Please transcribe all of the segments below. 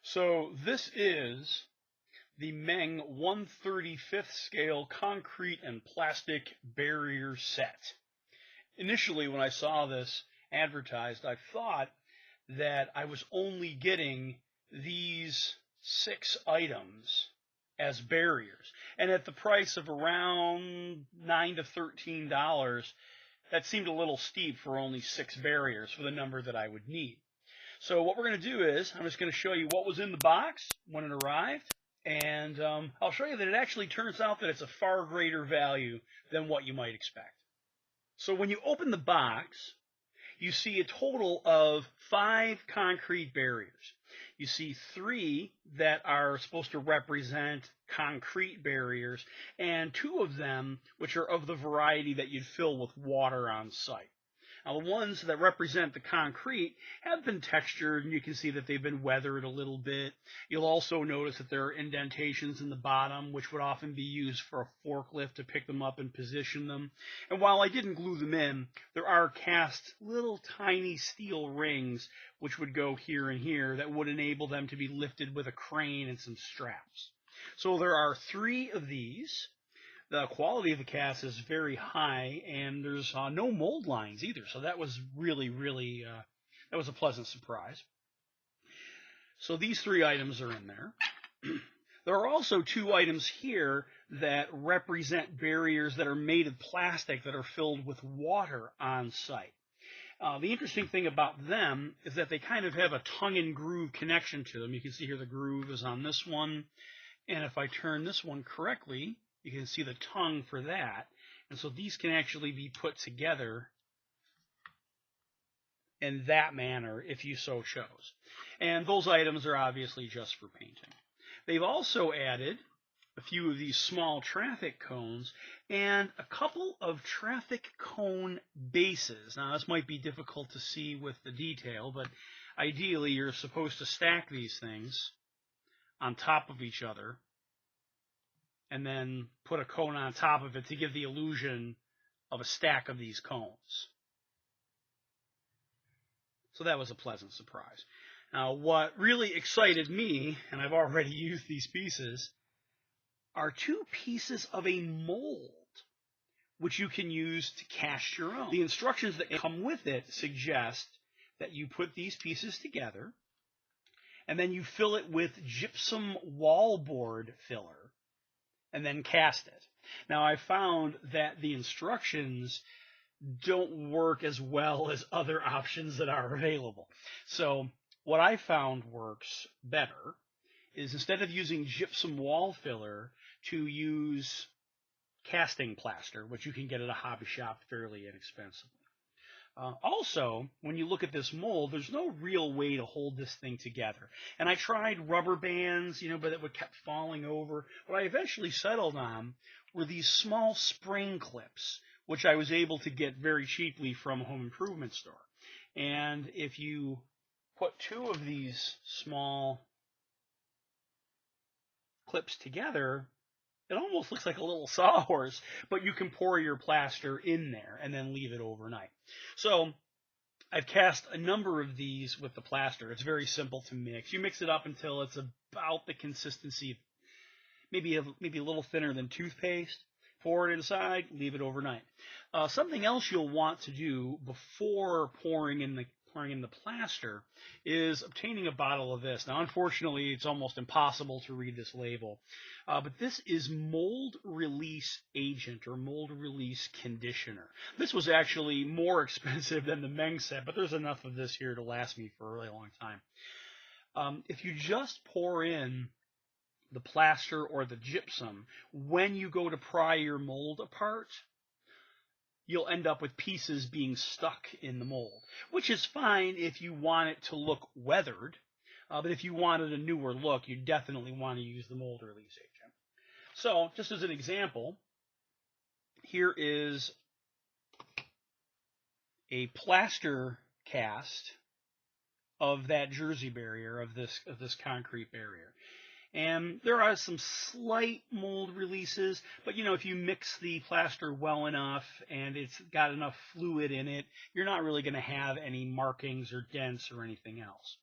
So this is the Meng 1/35th scale concrete and plastic barrier set. Initially, when I saw this advertised, I thought that I was only getting these 6 items as barriers. And at the price of around $9 to $13, that seemed a little steep for only 6 barriers for the number that I would need. So what we're going to do is I'm just going to show you what was in the box when it arrived, and I'll show you that it actually turns out that it's a far greater value than what you might expect. So when you open the box, you see a total of 5 concrete barriers. You see 3 that are supposed to represent concrete barriers, and 2 of them which are of the variety that you'd fill with water on site. Now, the ones that represent the concrete have been textured, and you can see that they've been weathered a little bit. You'll also notice that there are indentations in the bottom, which would often be used for a forklift to pick them up and position them. And while I didn't glue them in, there are cast little tiny steel rings which would go here and here that would enable them to be lifted with a crane and some straps. So there are 3 of these. The quality of the cast is very high, and there's no mold lines either. So that was really that was a pleasant surprise. So these 3 items are in there. There are also 2 items here that represent barriers that are made of plastic that are filled with water on site. The interesting thing about them is that they kind of have a tongue and groove connection to them. You can see here the groove is on this one, and if I turn this one correctly, you can see the tongue for that. And so these can actually be put together in that manner if you so chose. And those items are obviously just for painting. They've also added a few of these small traffic cones and a couple of traffic cone bases. Now, this might be difficult to see with the detail, but ideally you're supposed to stack these things on top of each other and then put a cone on top of it to give the illusion of a stack of these cones. So that was a pleasant surprise. Now, what really excited me, and I've already used these pieces, are 2 pieces of a mold, which you can use to cast your own. The instructions that come with it suggest that you put these pieces together, and then you fill it with gypsum wallboard filler, and then cast it. Now, I found that the instructions don't work as well as other options that are available. So what I found works better is, instead of using gypsum wall filler, to use casting plaster, which you can get at a hobby shop fairly inexpensively. Also, when you look at this mold, there's no real way to hold this thing together. And I tried rubber bands, but it kept falling over. What I eventually settled on were these small spring clips, which I was able to get very cheaply from a home improvement store. And if you put 2 of these small clips together, it almost looks like a little sawhorse, but you can pour your plaster in there and then leave it overnight. So I've cast a number of these with the plaster. It's very simple to mix. You mix it up until it's about the consistency, maybe a little thinner than toothpaste. Pour it inside, leave it overnight. Something else you'll want to do before pouring in the plaster is obtaining a bottle of this. Now, unfortunately, it's almost impossible to read this label, but this is mold release agent or mold release conditioner. This was actually more expensive than the Meng set, but there's enough of this here to last me for a really long time. If you just pour in the plaster or the gypsum when you go to pry your mold apart, you'll end up with pieces being stuck in the mold, which is fine if you want it to look weathered, but if you wanted a newer look, you definitely want to use the mold release agent. So, just as an example, here is a plaster cast of that jersey barrier, of this concrete barrier. And there are some slight mold releases, but if you mix the plaster well enough and it's got enough fluid in it, you're not really going to have any markings or dents or anything else.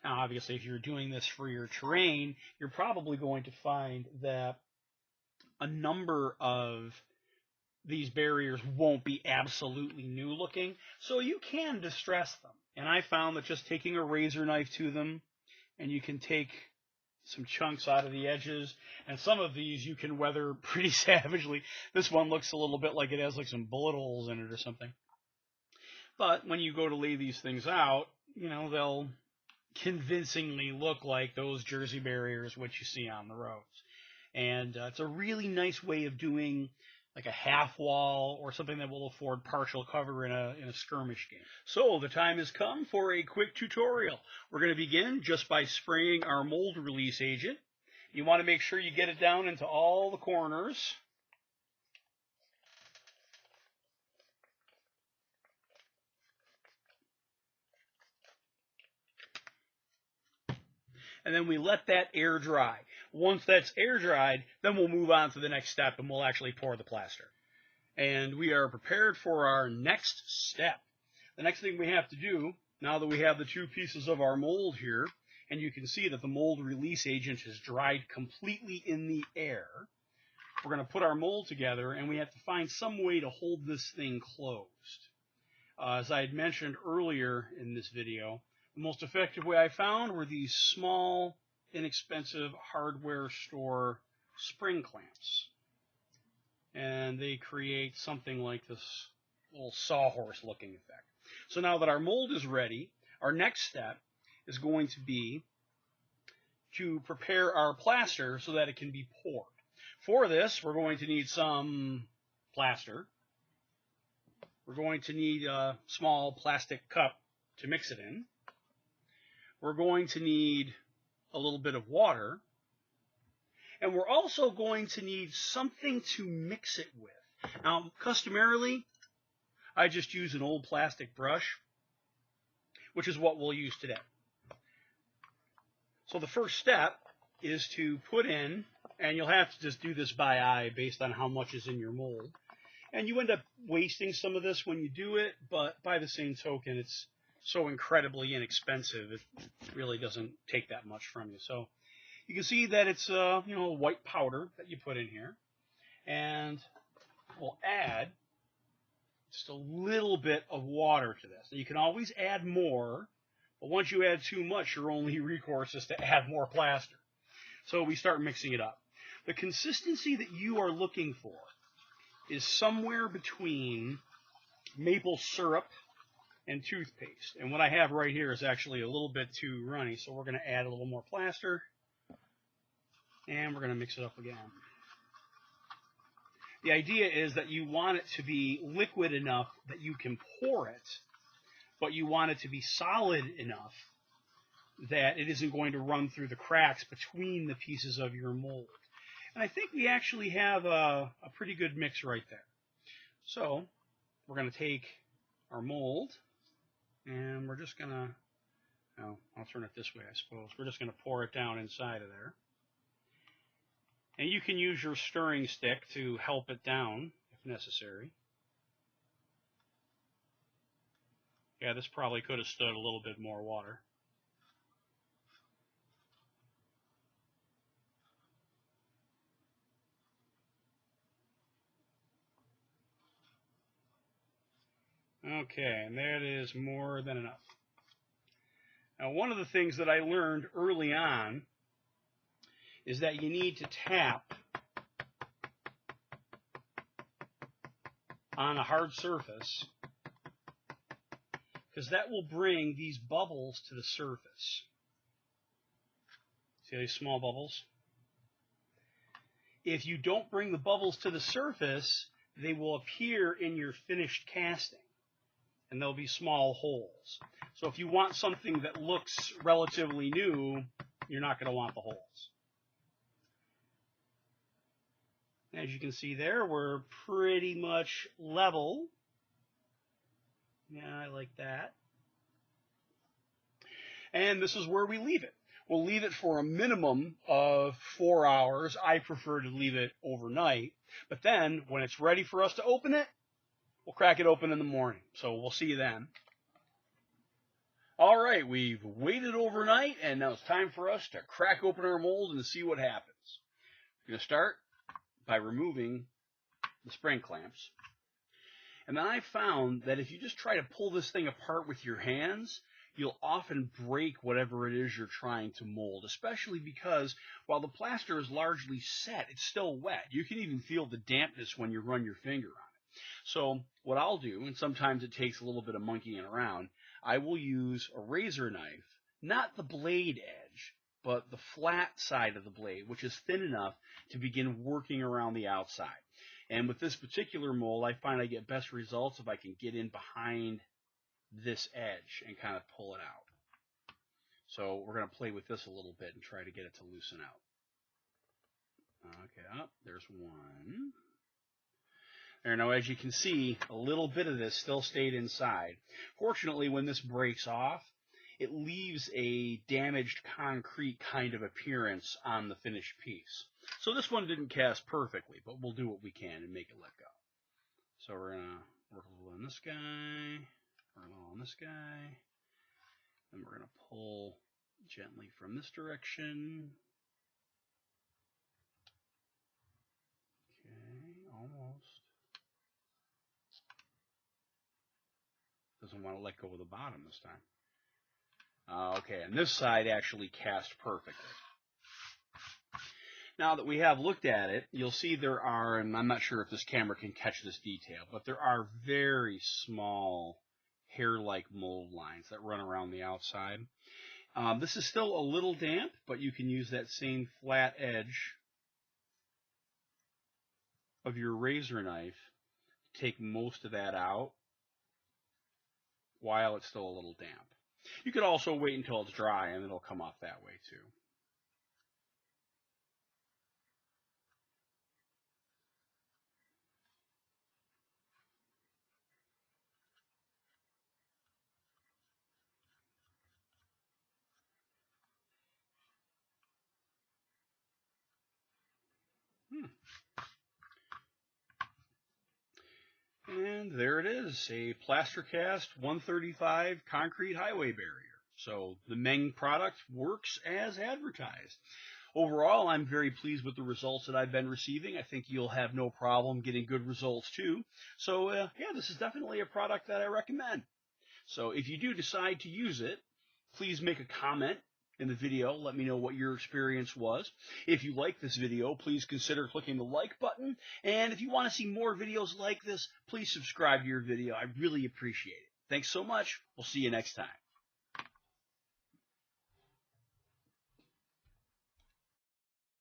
Now, obviously, if you're doing this for your terrain, you're probably going to find that a number of these barriers won't be absolutely new looking, so you can distress them. And I found that just taking a razor knife to them, and you can take some chunks out of the edges, and some of these you can weather pretty savagely. This one looks a little bit like it has like some bullet holes in it or something. But when you go to lay these things out, you know, they'll convincingly look like those Jersey barriers which you see on the roads. And it's a really nice way of doing like a half wall or something that will afford partial cover in a skirmish game. So the time has come for a quick tutorial. We're going to begin just by spraying our mold release agent. You want to make sure you get it down into all the corners. And then we let that air dry. Once that's air dried, then we'll move on to the next step and we'll actually pour the plaster. And we are prepared for our next step. The next thing we have to do, now that we have the two pieces of our mold here, and you can see that the mold release agent is dried completely in the air, we're going to put our mold together and we have to find some way to hold this thing closed. As I had mentioned earlier in this video, the most effective way I found were these small, inexpensive hardware store spring clamps. And they create something like this little sawhorse looking effect. So now that our mold is ready, our next step is going to be to prepare our plaster so that it can be poured. For this, we're going to need some plaster. We're going to need a small plastic cup to mix it in. We're going to need a little bit of water, and we're also going to need something to mix it with. Now, customarily, I just use an old plastic brush, which is what we'll use today. So the first step is to put in, and you'll have to just do this by eye based on how much is in your mold, and you end up wasting some of this when you do it, but by the same token, it's so incredibly inexpensive, it really doesn't take that much from you. So you can see that it's white powder that you put in here, and we'll add just a little bit of water to this. Now, you can always add more, but once you add too much, your only recourse is to add more plaster. So we start mixing it up. The consistency that you are looking for is somewhere between maple syrup and toothpaste. And what I have right here is actually a little bit too runny, so we're going to add a little more plaster, and we're going to mix it up again. The idea is that you want it to be liquid enough that you can pour it, but you want it to be solid enough that it isn't going to run through the cracks between the pieces of your mold. And I think we actually have a pretty good mix right there. So we're going to take our mold, and we're just going to, I'll turn it this way, I suppose. We're just going to pour it down inside of there. And you can use your stirring stick to help it down if necessary. Yeah, this probably could have stood a little bit more water. Okay, and that is more than enough. Now, one of the things that I learned early on is that you need to tap on a hard surface, because that will bring these bubbles to the surface. See these small bubbles? If you don't bring the bubbles to the surface, they will appear in your finished casting, and there'll be small holes. So if you want something that looks relatively new, you're not going to want the holes. As you can see there, we're pretty much level. Yeah, I like that. And this is where we leave it. We'll leave it for a minimum of 4 hours. I prefer to leave it overnight. But then, when it's ready for us to open it, we'll crack it open in the morning. So we'll see you then. All right, we've waited overnight, and now it's time for us to crack open our mold and see what happens. We're going to start by removing the spring clamps. And then I found that if you just try to pull this thing apart with your hands, you'll often break whatever it is you're trying to mold, especially because while the plaster is largely set, it's still wet. You can even feel the dampness when you run your finger on it. So what I'll do, and sometimes it takes a little bit of monkeying around, I will use a razor knife, not the blade edge, but the flat side of the blade, which is thin enough to begin working around the outside. And with this particular mold, I find I get best results if I can get in behind this edge and kind of pull it out. So we're going to play with this a little bit and try to get it to loosen out. Okay, there's one. There, now as you can see, a little bit of this still stayed inside. Fortunately, when this breaks off, it leaves a damaged concrete kind of appearance on the finished piece. So this one didn't cast perfectly, but we'll do what we can and make it let go. So we're going to work a little on this guy, work a little on this guy, and we're going to pull gently from this direction. Okay, almost. Doesn't want to let go of the bottom this time. Okay, and this side actually cast perfectly. Now that we have looked at it, you'll see there are, and I'm not sure if this camera can catch this detail, but there are very small hair-like mold lines that run around the outside. This is still a little damp, but you can use that same flat edge of your razor knife to take most of that out while it's still a little damp. You could also wait until it's dry and it'll come off that way too. And there it is, a plaster cast 135 concrete highway barrier. So the Meng product works as advertised. Overall, I'm very pleased with the results that I've been receiving. I think you'll have no problem getting good results too. So yeah, this is definitely a product that I recommend. So if you do decide to use it, please make a comment in the video. Let me know what your experience was. If you like this video, please consider clicking the like button. And if you want to see more videos like this, please subscribe to your video. I really appreciate it. Thanks so much. We'll see you next time.